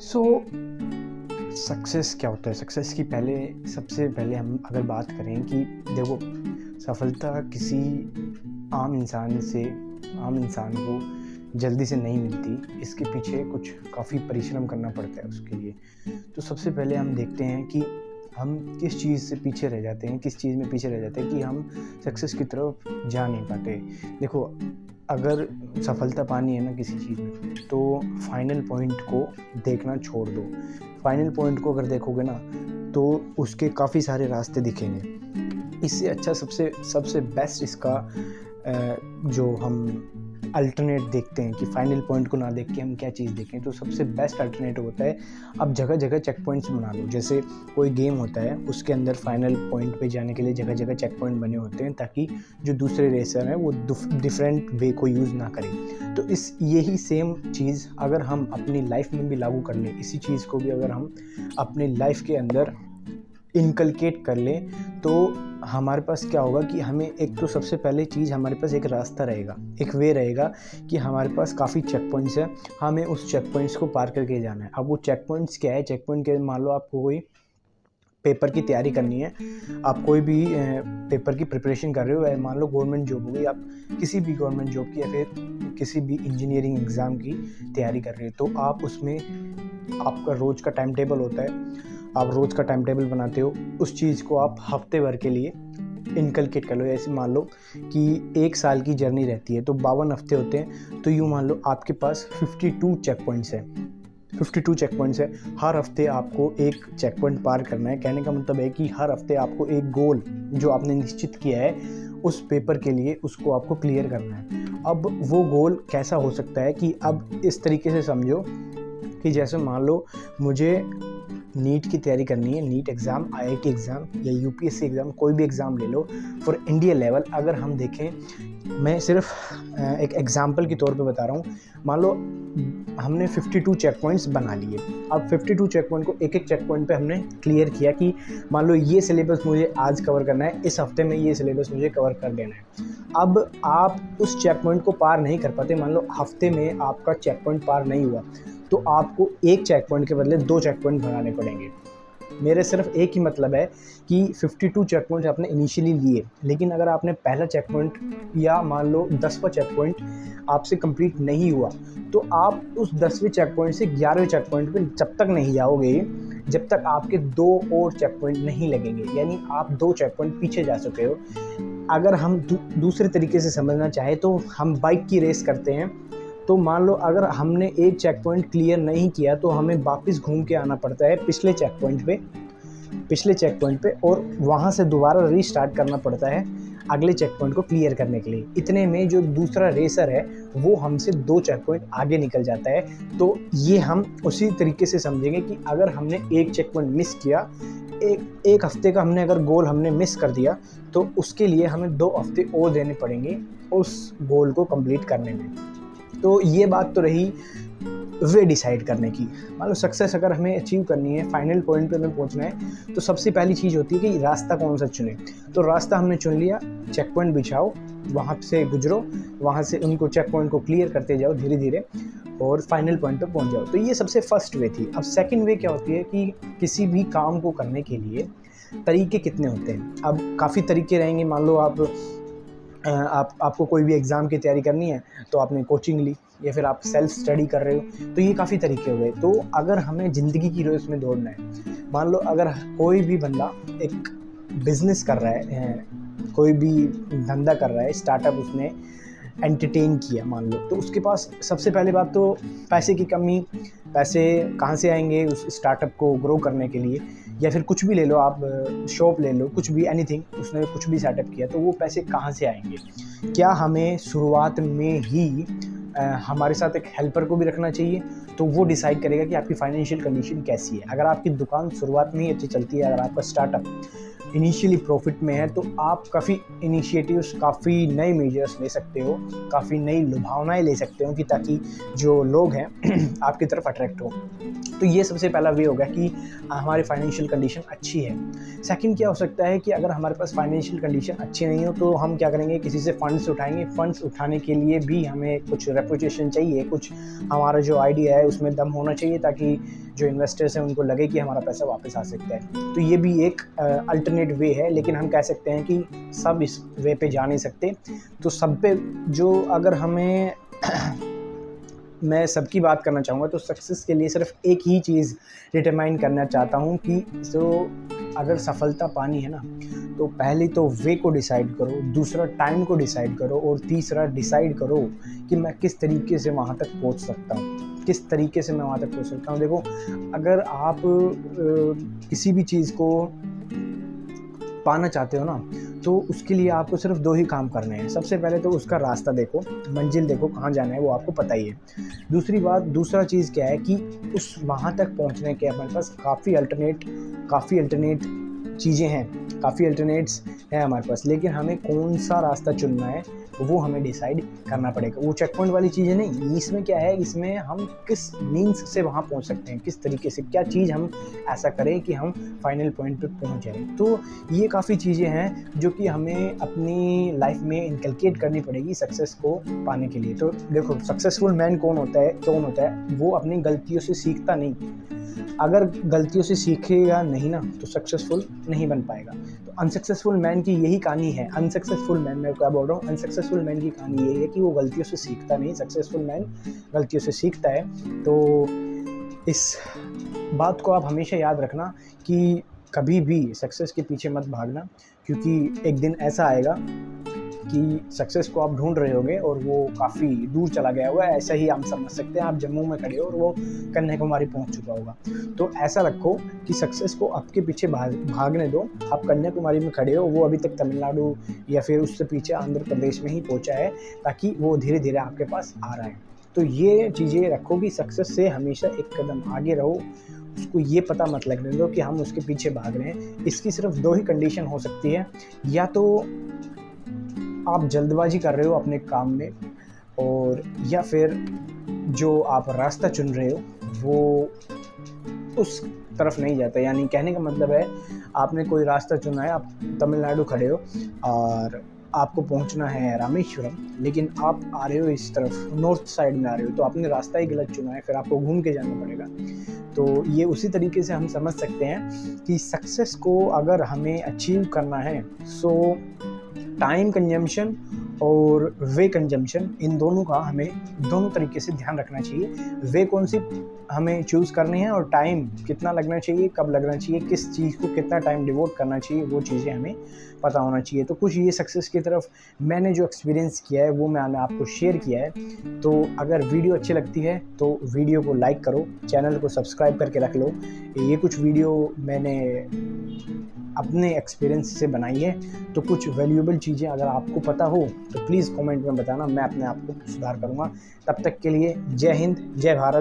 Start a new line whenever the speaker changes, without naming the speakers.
सो success क्या होता है? सक्सेस की सबसे पहले हम अगर बात करें कि देखो, सफलता किसी आम इंसान को जल्दी से नहीं मिलती। इसके पीछे कुछ काफ़ी परिश्रम करना पड़ता है उसके लिए। तो सबसे पहले हम देखते हैं कि हम किस चीज़ से पीछे रह जाते हैं, किस चीज़ में पीछे रह जाते हैं कि हम सक्सेस की तरफ जा नहीं पाते। देखो, अगर सफलता पानी है ना किसी चीज़ में, तो फाइनल पॉइंट को देखना छोड़ दो। फाइनल पॉइंट को अगर देखोगे ना, तो उसके काफ़ी सारे रास्ते दिखेंगे। इससे अच्छा सबसे बेस्ट इसका जो हम अल्टरनेट देखते हैं कि फाइनल पॉइंट को ना देख के हम क्या चीज़ देखें, तो सबसे बेस्ट अल्टरनेटिव होता है आप जगह जगह चेक पॉइंट्स बना लो। जैसे कोई गेम होता है, उसके अंदर फाइनल पॉइंट पे जाने के लिए जगह जगह चेक पॉइंट बने होते हैं, ताकि जो दूसरे रेसर हैं वो डिफरेंट वे को यूज़ ना करें। तो यही सेम चीज़ अगर हम अपनी लाइफ में भी लागू कर लें, इसी चीज़ को भी अगर हम अपनी लाइफ के अंदर इनकलकेट कर लें, तो हमारे पास क्या होगा कि हमें एक तो सबसे पहले चीज़, हमारे पास एक रास्ता रहेगा, एक वे रहेगा कि हमारे पास काफ़ी चेक पॉइंट्स हैं, हमें उस चेक पॉइंट्स को पार करके जाना है। अब वो चेक पॉइंट्स क्या है? चेक पॉइंट के मान लो आपको कोई पेपर की तैयारी करनी है, आप कोई भी पेपर की प्रिपरेशन कर रहे हो, मान लो गवर्नमेंट जॉब हो गई, आप किसी भी गवर्नमेंट जॉब की या फिर किसी भी इंजीनियरिंग एग्ज़ाम की तैयारी कर रहे हो, तो आप उसमें आपका रोज़ का टाइम टेबल होता है। आप रोज़ का टाइम टेबल बनाते हो, उस चीज़ को आप हफ्ते भर के लिए इनकलकेट कर लो। ऐसे मान लो कि 1 साल की जर्नी रहती है, तो 52 हफ्ते होते हैं, तो यूँ मान लो आपके पास 52 चेक पॉइंट्स हैं। 52 चेक पॉइंट्स है, हर हफ्ते आपको एक चेक पॉइंट पार करना है। कहने का मतलब है कि हर हफ्ते आपको एक गोल जो आपने निश्चित किया है उस पेपर के लिए, उसको आपको क्लियर करना है। अब वो गोल कैसा हो सकता है कि अब इस तरीके से समझो कि जैसे मान लो मुझे नीट की तैयारी करनी है, नीट एग्ज़ाम, आईआईटी एग्ज़ाम या यूपीएससी एग्ज़ाम, कोई भी एग्ज़ाम ले लो फॉर इंडिया लेवल। अगर हम देखें, मैं सिर्फ एक एग्ज़ाम्पल के तौर पे बता रहा हूँ, मान लो हमने 52 चेक पॉइंट्स बना लिए। अब 52 चेक पॉइंट को एक एक चेक पॉइंट पे हमने क्लियर किया कि मान लो ये सिलेबस मुझे आज कवर करना है, इस हफ्ते में ये सिलेबस मुझे कवर कर देना है। अब आप उस चेक पॉइंट को पार नहीं कर पाते, मान लो हफ्ते में आपका चेक पॉइंट पार नहीं हुआ, तो आपको एक चेक पॉइंट के बदले 2 चेक पॉइंट बनाने पड़ेंगे। मेरे सिर्फ एक ही मतलब है कि 52 चेक पॉइंट आपने इनिशियली लिए, लेकिन अगर आपने पहला चेक पॉइंट या मान लो 10वां चेक पॉइंट आपसे कंप्लीट नहीं हुआ, तो आप उस 10वें चेक पॉइंट से 11वें चेक पॉइंट पे जब तक नहीं जाओगे जब तक आपके 2 और चेक पॉइंट नहीं लगेंगे, यानी आप 2 चेक पॉइंट पीछे जा चुके हो। अगर हम दूसरे तरीके से समझना चाहें, तो हम बाइक की रेस करते हैं, तो मान लो अगर हमने एक चेक पॉइंट क्लियर नहीं किया, तो हमें वापस घूम के आना पड़ता है पिछले चेक पॉइंट पे और वहाँ से दोबारा रीस्टार्ट करना पड़ता है अगले चेक पॉइंट को क्लियर करने के लिए। इतने में जो दूसरा रेसर है वो हमसे 2 चेक पॉइंट आगे निकल जाता है। तो ये हम उसी तरीके से समझेंगे कि अगर हमने एक चेक पॉइंट मिस किया, एक हफ्ते का हमने अगर गोल हमने मिस कर दिया, तो उसके लिए हमें 2 हफ्ते और देने पड़ेंगे उस गोल को कंप्लीट करने में। तो ये बात तो रही वे डिसाइड करने की। मान लो सक्सेस अगर हमें अचीव करनी है, फाइनल पॉइंट पे हमें पहुंचना है, तो सबसे पहली चीज़ होती है कि रास्ता कौन सा चुने। तो रास्ता हमने चुन लिया, चेक पॉइंट बिछाओ, वहाँ से गुजरो, वहाँ से उनको चेक पॉइंट को क्लियर करते जाओ धीरे धीरे और फाइनल पॉइंट पे पहुँच जाओ। तो ये सबसे फर्स्ट वे थी। अब सेकेंड वे क्या होती है कि किसी भी काम को करने के लिए तरीके कितने होते हैं। अब काफ़ी तरीके रहेंगे। मान लो आपको कोई भी एग्ज़ाम की तैयारी करनी है, तो आपने कोचिंग ली या फिर आप सेल्फ स्टडी कर रहे हो, तो ये काफ़ी तरीके हुए। तो अगर हमें ज़िंदगी की रेस में दौड़ना है, मान लो अगर कोई भी बंदा एक बिज़नेस कर रहा है, कोई भी धंधा कर रहा है, स्टार्टअप उसने एंटरटेन किया मान लो, तो उसके पास सबसे पहले बात तो पैसे की कमी। पैसे कहाँ से आएंगे उस स्टार्टअप को ग्रो करने के लिए? या फिर कुछ भी ले लो, आप शॉप ले लो, कुछ भी, एनीथिंग, उसने कुछ भी सेटअप किया, तो वो पैसे कहाँ से आएंगे? क्या हमें शुरुआत में ही हमारे साथ एक हेल्पर को भी रखना चाहिए? तो वो डिसाइड करेगा कि आपकी फाइनेंशियल कंडीशन कैसी है। अगर आपकी दुकान शुरुआत में ही अच्छी चलती है, अगर आपका स्टार्टअप इनिशियली प्रॉफिट में है तो आप काफ़ी इनिशिएटिव्स, काफ़ी नए मेजर्स ले सकते हो, काफ़ी नई लुभावनाएं ले सकते हो कि ताकि जो लोग हैं आपकी तरफ अट्रैक्ट हो। तो ये सबसे पहला वे होगा कि हमारी फाइनेंशियल कंडीशन अच्छी है। सेकंड क्या हो सकता है कि अगर हमारे पास फाइनेंशियल कंडीशन अच्छी नहीं हो तो हम क्या करेंगे, किसी से फंड्स उठाएंगे। फंड्स उठाने के लिए भी हमें कुछ रेपुटेशन चाहिए, कुछ हमारा जो आइडिया है उसमें दम होना चाहिए ताकि जो इन्वेस्टर्स हैं उनको लगे कि हमारा पैसा वापस आ सकता है। तो ये भी एक अल्टरनेट वे है, लेकिन हम कह सकते हैं कि सब इस वे पे जा नहीं सकते। तो सब पे जो अगर हमें मैं सबकी बात करना चाहूँगा तो सक्सेस के लिए सिर्फ एक ही चीज़ डिटरमाइन करना चाहता हूँ कि अगर सफलता पानी है ना तो पहले तो वे को डिसाइड करो, दूसरा टाइम को डिसाइड करो और तीसरा डिसाइड करो कि मैं किस तरीके से वहाँ तक पहुँच सकता हूँ, किस तरीके से मैं वहाँ तक पहुँच सकता हूँ। देखो, अगर आप किसी भी चीज़ को पाना चाहते हो ना तो उसके लिए आपको सिर्फ 2 ही काम करने हैं। सबसे पहले तो उसका रास्ता देखो, मंजिल देखो, कहाँ जाना है वो आपको पता ही है। दूसरा चीज़ क्या है कि उस वहाँ तक पहुँचने के हमारे पास काफ़ी अल्टरनेट चीज़ें हैं, काफ़ी अल्टरनेट्स हैं हमारे पास, लेकिन हमें कौन सा रास्ता चुनना है वो हमें डिसाइड करना पड़ेगा। वो चेक पॉइंट वाली चीज़ें नहीं, इसमें क्या है, इसमें हम किस मीन्स से वहाँ पहुँच सकते हैं, किस तरीके से, क्या चीज़ हम ऐसा करें कि हम फाइनल पॉइंट पे पहुँच जाएं। तो ये काफ़ी चीज़ें हैं जो कि हमें अपनी लाइफ में इनकलकेट करनी पड़ेगी सक्सेस को पाने के लिए। तो देखो, सक्सेसफुल मैन कौन होता है, वो अपनी गलतियों से सीखता नहीं। अगर गलतियों से सीखेगा नहीं ना तो सक्सेसफुल नहीं बन पाएगा। तो अनसक्सेसफुल मैन की यही कहानी है। अनसक्सेसफुल मैन, मैं क्या बोल रहा हूँ, अनसक्सेसफुल मैन की कहानी यही है कि वो गलतियों से सीखता नहीं, सक्सेसफुल मैन गलतियों से सीखता है। तो इस बात को आप हमेशा याद रखना कि कभी भी सक्सेस के पीछे मत भागना, क्योंकि एक दिन ऐसा आएगा कि सक्सेस को आप ढूंढ रहे होगे और वो काफ़ी दूर चला गया हुआ है। ऐसा ही हम समझ सकते हैं, आप जम्मू में खड़े हो और वो कन्याकुमारी पहुंच चुका होगा। तो ऐसा रखो कि सक्सेस को आपके पीछे भागने दो। आप कन्याकुमारी में खड़े हो, वो अभी तक तमिलनाडु या फिर उससे पीछे आंध्र प्रदेश में ही पहुंचा है, ताकि वो धीरे धीरे आपके पास आ रहा है। तो ये चीज़ें रखो कि सक्सेस से हमेशा एक कदम आगे रहो। उसको ये पता मत लगने दो कि हम उसके पीछे भाग रहे हैं। इसकी सिर्फ 2 ही कंडीशन हो सकती है, या तो आप जल्दबाजी कर रहे हो अपने काम में, और या फिर जो आप रास्ता चुन रहे हो वो उस तरफ नहीं जाता। यानी कहने का मतलब है, आपने कोई रास्ता चुना है, आप तमिलनाडु खड़े हो और आपको पहुंचना है रामेश्वरम, लेकिन आप आ रहे हो इस तरफ, नॉर्थ साइड में आ रहे हो, तो आपने रास्ता ही गलत चुना है, फिर आपको घूम के जाना पड़ेगा। तो ये उसी तरीके से हम समझ सकते हैं कि सक्सेस को अगर हमें अचीव करना है, सो टाइम कंजम्पशन और वे कंजम्पशन, इन दोनों का हमें दोनों तरीके से ध्यान रखना चाहिए। वे कौन सी हमें चूज़ करनी है और टाइम कितना लगना चाहिए, कब लगना चाहिए, किस चीज़ को कितना टाइम डिवोट करना चाहिए, वो चीज़ें हमें पता होना चाहिए। तो कुछ ये सक्सेस की तरफ मैंने जो एक्सपीरियंस किया है वो मैंने आपको शेयर किया है। तो अगर वीडियो अच्छी लगती है तो वीडियो को लाइक करो, चैनल को सब्सक्राइब करके रख लो। ये कुछ वीडियो मैंने अपने एक्सपीरियंस से बनाई है, तो कुछ वैल्यूएबल चीज़ें अगर आपको पता हो तो प्लीज़ कमेंट में बताना, मैं अपने आप को सुधार करूँगा। तब तक के लिए जय हिंद, जय भारत।